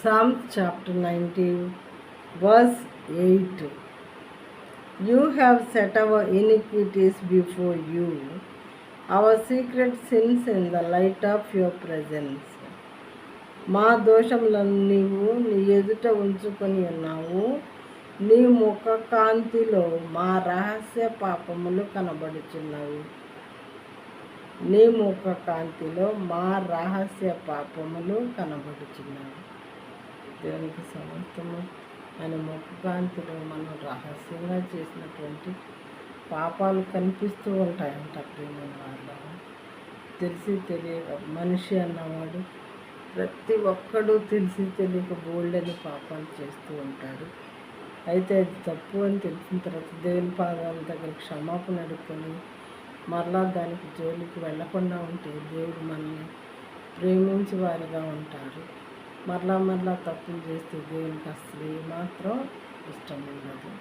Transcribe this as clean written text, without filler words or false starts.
Psalm chapter 90, verse 8. You have set our iniquities before you, our secret sins in the light of your presence. మా దోషములను నీవు నీ ఎదుట ఉంచుకొని ఉన్నావు. నీ ముఖ కాంతిలో మా రహస్య పాపములు కనబడుచున్నవి. నీ ముఖ కాంతిలో మా రహస్య పాపములు కనబడుచున్నవి. దేవునికి సమస్తము ఆయన ముఖ కాంతిలో మనం రహస్యంగా చేసినటువంటి పాపాలు కనిపిస్తూ ఉంటాయంట. ప్రియమైన వాళ్ళ తెలిసి తెలియక మనిషి అన్నవాడు ప్రతి ఒక్కడూ తెలిసి తెలియక బోల్డని పాపాలు చేస్తూ ఉంటాడు. అయితే అది తప్పు అని తెలిసిన తర్వాత దేవుని పాదాల దగ్గర క్షమాపణ అడుక్కొని మరలా దానికి జోలికి వెళ్లకుండా ఉంటే దేవుడు మనల్ని ప్రేమించి వారిగా ఉంటారు. మరలా తప్పులు చేస్తే దేవునికి అసలు మాత్రం ఇష్టం ఉండదు.